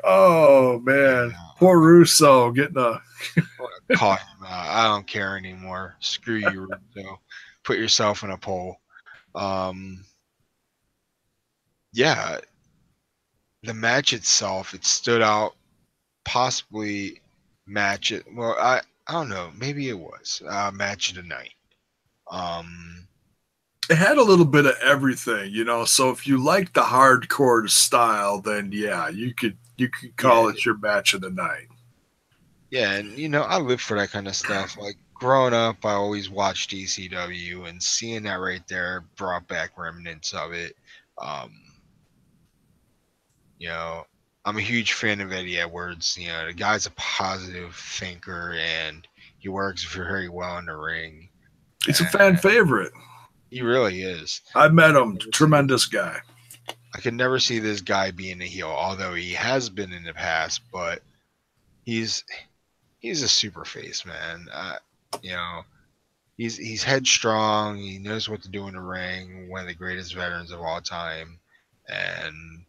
Oh, man. Poor Russo getting a... Caught him. I don't care anymore. Screw you, Russo. Put yourself in a pole. Yeah, the match itself, it stood out. Possibly match it. Well, I don't know. Maybe it was match of the night. It had a little bit of everything, you know. So if you like the hardcore style, then yeah, you could call it your match of the night. Yeah, and you know, I live for that kind of stuff. Like growing up, I always watched ECW, and seeing that right there brought back remnants of it. You know, I'm a huge fan of Eddie Edwards. You know, the guy's a positive thinker, and he works very well in the ring. He's a fan favorite. He really is. I met him. Tremendous guy. I could never see this guy being a heel, although he has been in the past. But he's a super face, man. You know, he's headstrong. He knows what to do in the ring. One of the greatest veterans of all time, and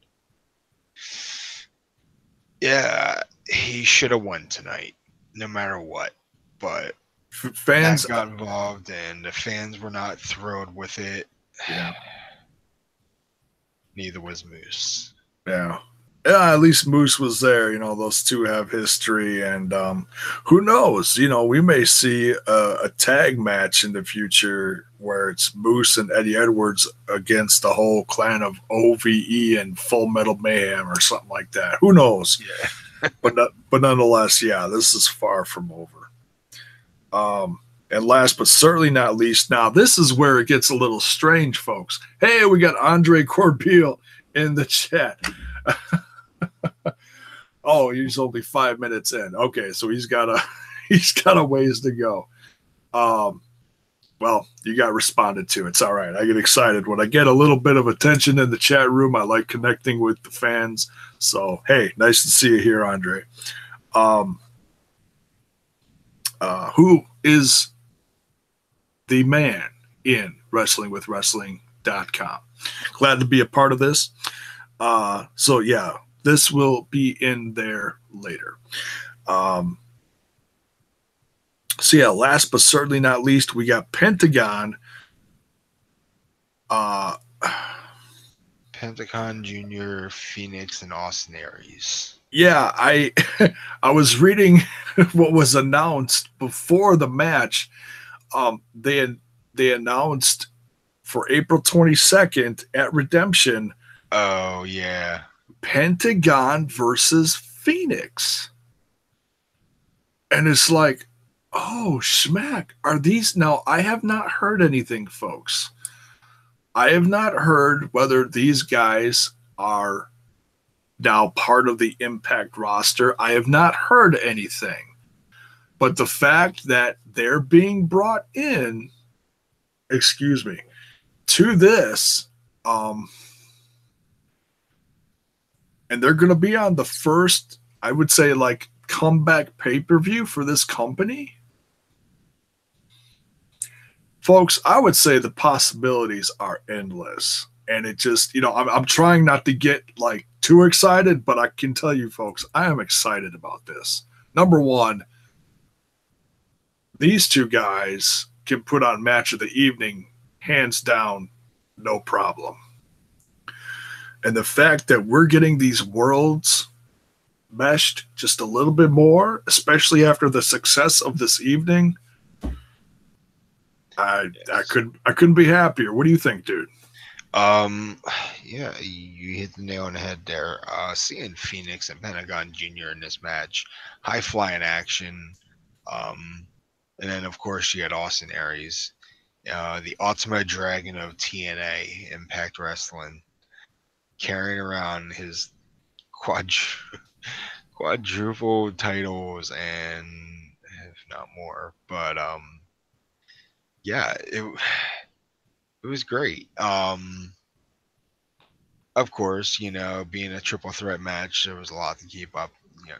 yeah, he should have won tonight, no matter what. But fans got involved, and the fans were not thrilled with it. Yeah. neither was Moose. Yeah. Yeah, at least Moose was there. Those two have history, and who knows? We may see a tag match in the future where it's Moose and Eddie Edwards against the whole clan of OVE and Full Metal Mayhem or something like that. Who knows? Yeah. but nonetheless, yeah, this is far from over. And last but certainly not least, now this is where it gets a little strange, folks. Hey, we got Andre Corbeil in the chat. Oh, he's only 5 minutes in. Okay, so he's got a ways to go. Well, you got responded to. It's all right. I get excited when I get a little bit of attention in the chat room. I like connecting with the fans. So, hey, nice to see you here, Andre. Who is the man in WrestlingWithWrestling.com? Glad to be a part of this. So, yeah. This will be in there later. So yeah, last but certainly not least, we got Pentagon. Pentagon Jr., Phoenix, and Austin Aries. Yeah, I was reading what was announced before the match. They announced for April 22nd at Redemption. Oh yeah. Pentagon versus Phoenix. And it's like, oh, schmack. Are these now? I have not heard anything, folks. I have not heard whether these guys are now part of the Impact roster. I have not heard anything. But the fact that they're being brought in, to this, and they're going to be on the first, I would say, like, comeback pay-per-view for this company. Folks, I would say the possibilities are endless. And it just, I'm trying not to get, like, too excited, but I can tell you, folks, I am excited about this. Number one, these two guys can put on match of the evening, hands down, no problem. And the fact that we're getting these worlds meshed just a little bit more, especially after the success of this evening, I couldn't be happier. What do you think, dude? Yeah, you hit the nail on the head there. Seeing Phoenix and Pentagon Jr. in this match, high flying action, and then of course you had Austin Aries, the Ultimate Dragon of TNA Impact Wrestling, carrying around his quadruple titles and if not more. But yeah, it was great. Of course, being a triple threat match, there was a lot to keep up,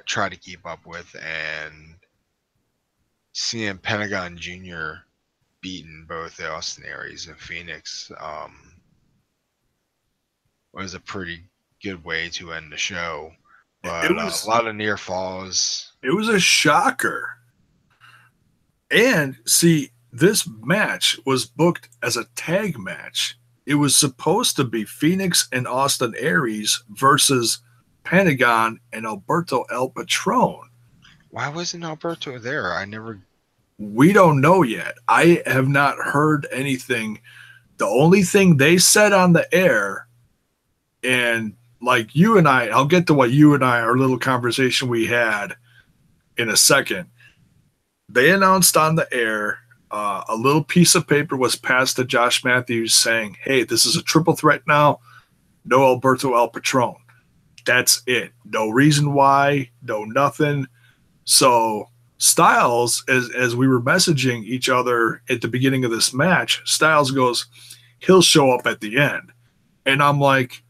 try to keep up with, and seeing Pentagon Jr. beating both Austin Aries and Phoenix was a pretty good way to end the show. But a lot of near falls. It was a shocker. And see, this match was booked as a tag match. It was supposed to be Phoenix and Austin Aries versus Pentagon and Alberto El Patron. Why wasn't Alberto there? We don't know yet. I have not heard anything. The only thing they said on the air, and like you and I'll get to what you and our little conversation we had in a second. They announced on the air, a little piece of paper was passed to Josh Matthews saying, hey, this is a triple threat now. No Alberto El Patron. That's it. No reason why, no nothing. So Styles, as we were messaging each other at the beginning of this match, Styles goes, he'll show up at the end. And I'm like,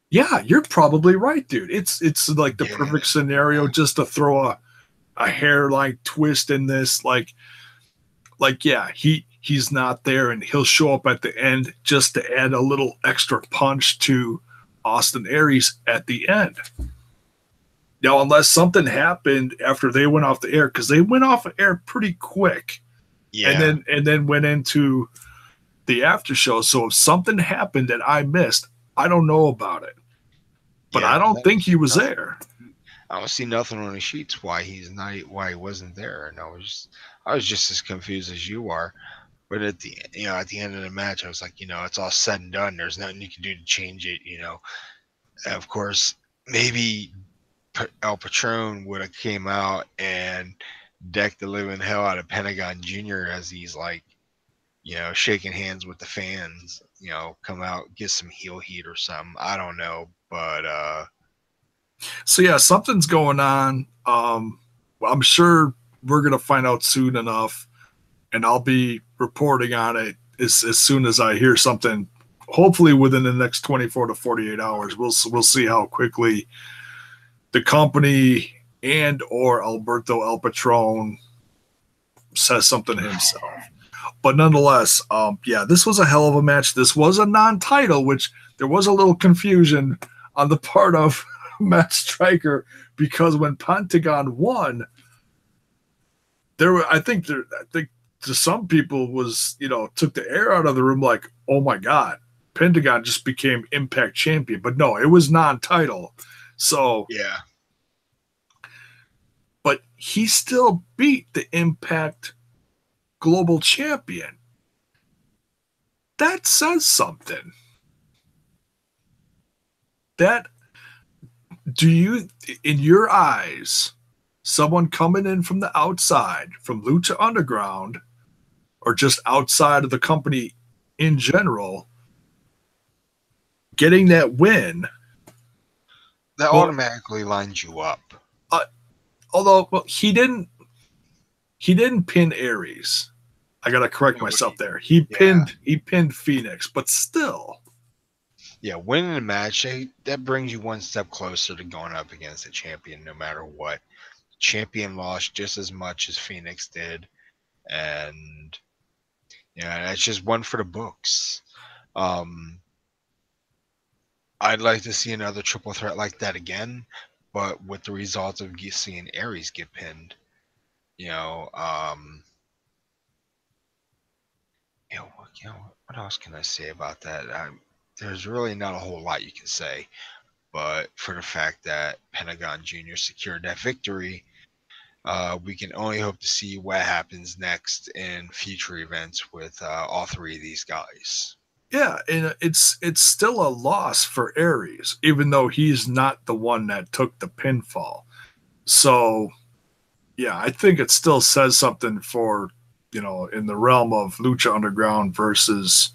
yeah, you're probably right, dude. It's like the perfect scenario just to throw a hairline twist in this. Like yeah, he's not there and he'll show up at the end just to add a little extra punch to Austin Aries at the end. Now, unless something happened after they went off the air, because they went off the air pretty quick. Yeah. And then went into the after show. So if something happened that I missed, I don't know about it, but Yeah, I don't think he was there. I don't see nothing on the sheets why he wasn't there, and I was just as confused as you are. But at the end of the match, I was like, it's all said and done. There's nothing you can do to change it. And of course, maybe El Patron would have came out and decked the living hell out of Pentagon Jr. as he's like, shaking hands with the fans. Come out, get some heel heat or something. I don't know, but So yeah, something's going on. I'm sure we're gonna find out soon enough, and I'll be reporting on it as soon as I hear something. Hopefully within the next 24 to 48 hours. We'll see how quickly the company and or Alberto El Patron says something himself. But nonetheless, yeah, this was a hell of a match. This was a non-title, which there was a little confusion on the part of Matt Striker, because when Pentagon won, I think to some people was, took the air out of the room, like, oh my God, Pentagon just became Impact champion. But no, it was non-title. So yeah, but he still beat the Impact Global Champion. That says something. That, do you, in your eyes, someone coming in from the outside, from Lucha Underground, or just outside of the company in general, getting that win, that automatically lines you up. Although he didn't pin Aries. I gotta correct myself there. He pinned Phoenix, but still. Yeah, winning a match, that brings you one step closer to going up against a champion, no matter what. Champion lost just as much as Phoenix did, and that's just one for the books. I'd like to see another triple threat like that again, but with the result of seeing Aries get pinned. What else can I say about that? There's really not a whole lot you can say, but for the fact that Pentagon Jr. secured that victory, we can only hope to see what happens next in future events with all three of these guys. Yeah, and it's still a loss for Aries, even though he's not the one that took the pinfall. So, yeah, I think it still says something for, in the realm of Lucha Underground versus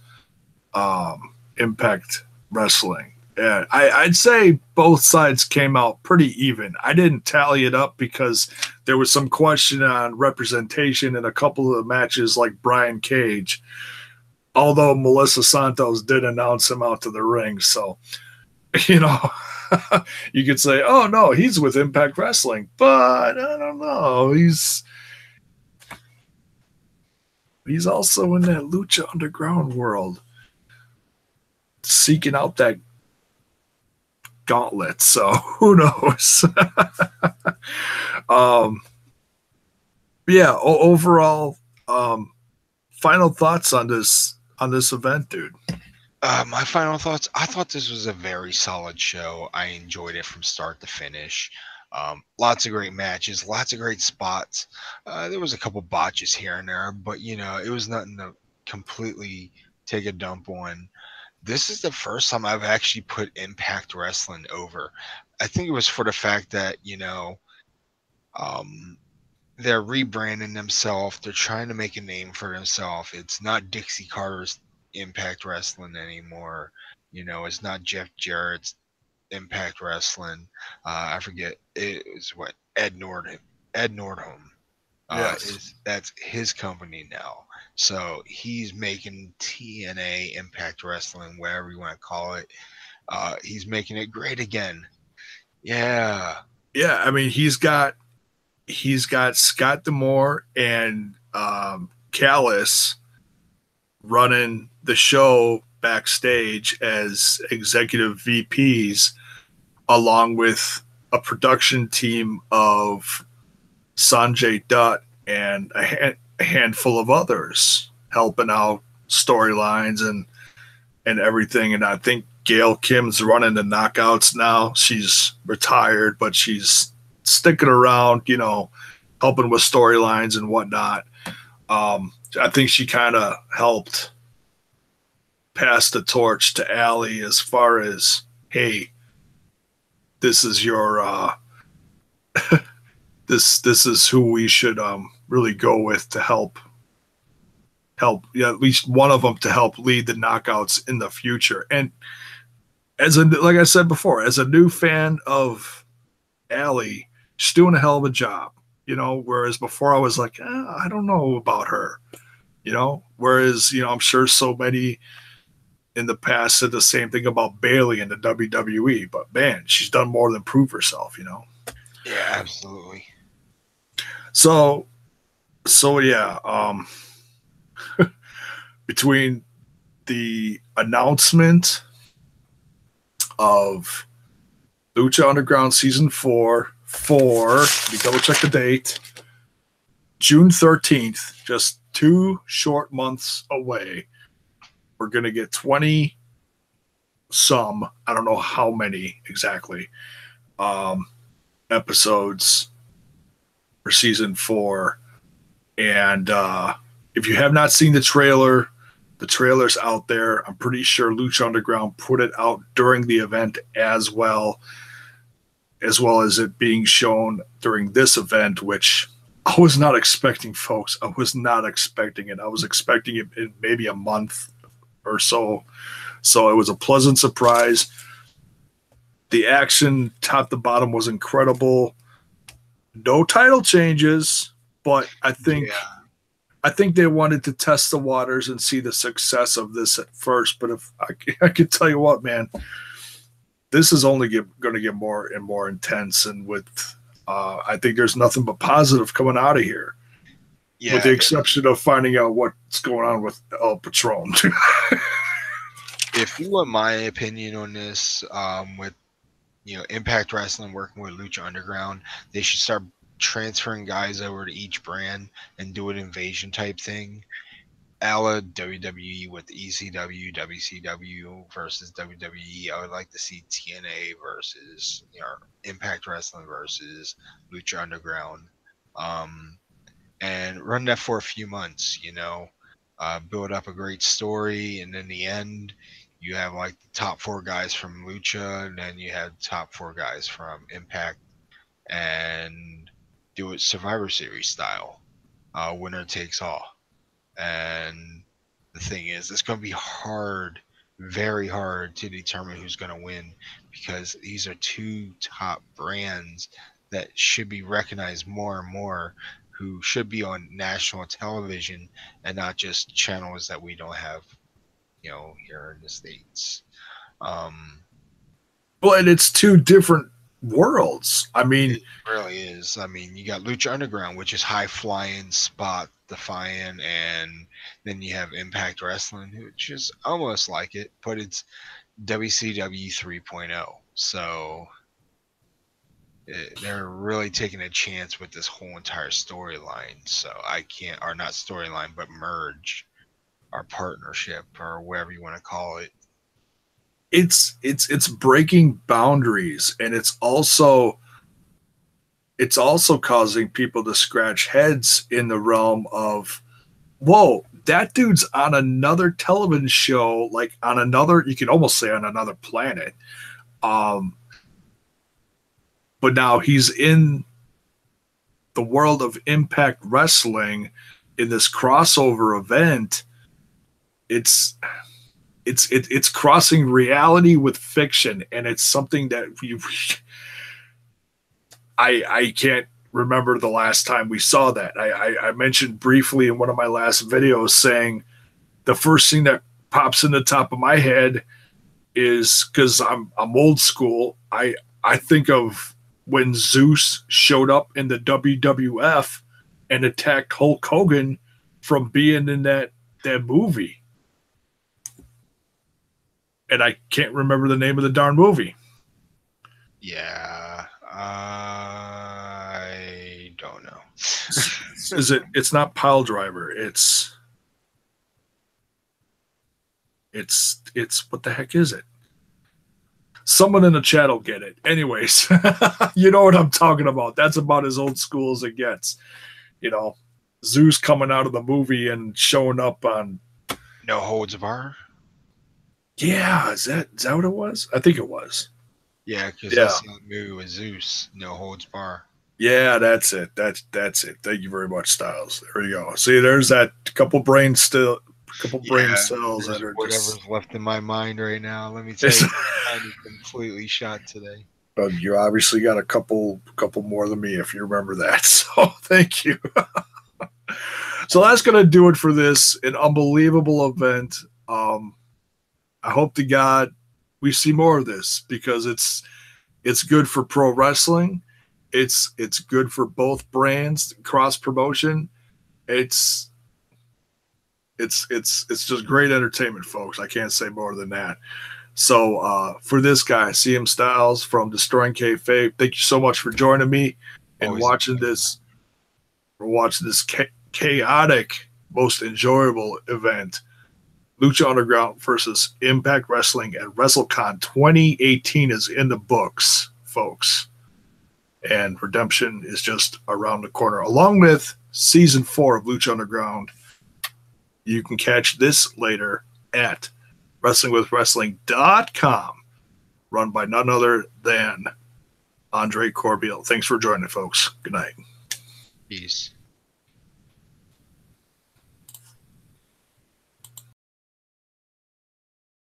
Impact Wrestling. Yeah, I'd say both sides came out pretty even. I didn't tally it up because there was some question on representation in a couple of the matches, like Brian Cage, although Melissa Santos did announce him out to the ring. So, you could say, oh, no, he's with Impact Wrestling. But I don't know. He's also in that Lucha Underground world, seeking out that gauntlet. So who knows? Yeah, overall, final thoughts on this event, dude. My final thoughts. I thought this was a very solid show. I enjoyed it from start to finish. Lots of great matches, lots of great spots. There was a couple botches here and there, but it was nothing to completely take a dump on. This is the first time I've actually put Impact Wrestling over. I think it was for the fact that they're rebranding themselves. They're trying to make a name for themselves. It's not Dixie Carter's Impact Wrestling anymore. It's not Jeff Jarrett's Impact Wrestling. I forget, it was what, Ed Nordholm. Yes. That's his company now. So he's making TNA Impact Wrestling, whatever you want to call it. He's making it great again. Yeah. Yeah, I mean, he's got Scott D'Amore and Callis running the show backstage as executive VPs, along with a production team of Sanjay Dutt and a handful of others helping out storylines and everything. And I think Gail Kim's running the Knockouts now. She's retired, but she's sticking around, you know, helping with storylines and whatnot. I think she kind of helped pass the torch to Allie as far as, hey, this is your this is who we should really go with to help at least one of them to help lead the Knockouts in the future. And like I said before, as a new fan of Allie, she's doing a hell of a job, you know, whereas before I was like, I don't know about her, you know, whereas, you know, I'm sure so many in the past said the same thing about Bayley in the WWE, but man, she's done more than prove herself, you know? Yeah, absolutely. So yeah, between the announcement of Lucha Underground Season 4 for, let me double check the date, June 13th, just 2 short months away. We're going to get 20 some, I don't know how many exactly, episodes for Season 4. And if you have not seen the trailer's out there. I'm pretty sure Lucha Underground put it out during the event as well as it being shown during this event, which I was not expecting, folks. I was not expecting it. I was expecting it in maybe a month or so. So it was a pleasant surprise. The action top to bottom was incredible. No title changes, but I think they wanted to test the waters and see the success of this at first. But if I could tell you what, man, this is only going to get more and more intense. And with, I think there's nothing but positive coming out of here, with the exception of finding out what's going on with El Patron. If you want my opinion on this, with, you know, Impact Wrestling working with Lucha Underground, they should start transferring guys over to each brand and do an invasion type thing, a la WWE with ECW, WCW versus WWE. I would like to see TNA versus, you know, Impact Wrestling versus Lucha Underground, and run that for a few months, you know, build up a great story, and in the end you have like the top 4 guys from Lucha, and then you have top 4 guys from Impact, and do it Survivor Series style, winner takes all. And the thing is, it's going to be hard, very hard to determine who's going to win, because these are 2 top brands that should be recognized more and more, who should be on national television and not just channels that we don't have, you know, here in the States. Well, and it's 2 different worlds. I mean, it really is. I mean, you got Lucha Underground, which is high flying, spot defying, and then you have Impact Wrestling, which is almost like it, but it's WCW 3.0. So they're really taking a chance with this whole entire storyline. So I can't, or not storyline, but merge, our partnership, or whatever you want to call it. It's breaking boundaries, and it's also causing people to scratch heads in the realm of, whoa, that dude's on another television show, like on another, you could almost say on another planet. But now he's in the world of Impact Wrestling in this crossover event. It's crossing reality with fiction, and it's something that I can't remember the last time we saw that. I mentioned briefly in one of my last videos saying the first thing that pops in the top of my head is, because I'm old school, I think of when Zeus showed up in the WWF and attacked Hulk Hogan from being in that movie. And I can't remember the name of the darn movie. Yeah, I don't know. It's not Pile Driver. It's what the heck is it? Someone in the chat will get it. Anyways, you know what I'm talking about. That's about as old school as it gets. You know, Zeus coming out of the movie and showing up on No Holds Bar. Yeah, is that what it was? I think it was. Yeah, because that's the movie with Zeus. No Holds Bar. Yeah, that's it. That's it. Thank you very much, Styles. There we go. See, there's that couple brain cells that are whatever's just left in my mind right now. Let me tell you, I'm completely shot today. But you obviously got a couple more than me, if you remember that. So thank you. So that's gonna do it for this an unbelievable event. I hope to God we see more of this because it's good for pro wrestling. It's good for both brands, cross promotion. It's just great entertainment, folks. I can't say more than that. So for this guy, CM Styles from Destroying Kayfabe, thank you so much for joining me and watching this chaotic, most enjoyable event. Lucha Underground versus Impact Wrestling at WrestleCon 2018 is in the books, folks. And Redemption is just around the corner. Along with Season 4 of Lucha Underground, you can catch this later at WrestlingWithWrestling.com, run by none other than Andre Corbeil. Thanks for joining, folks. Good night. Peace.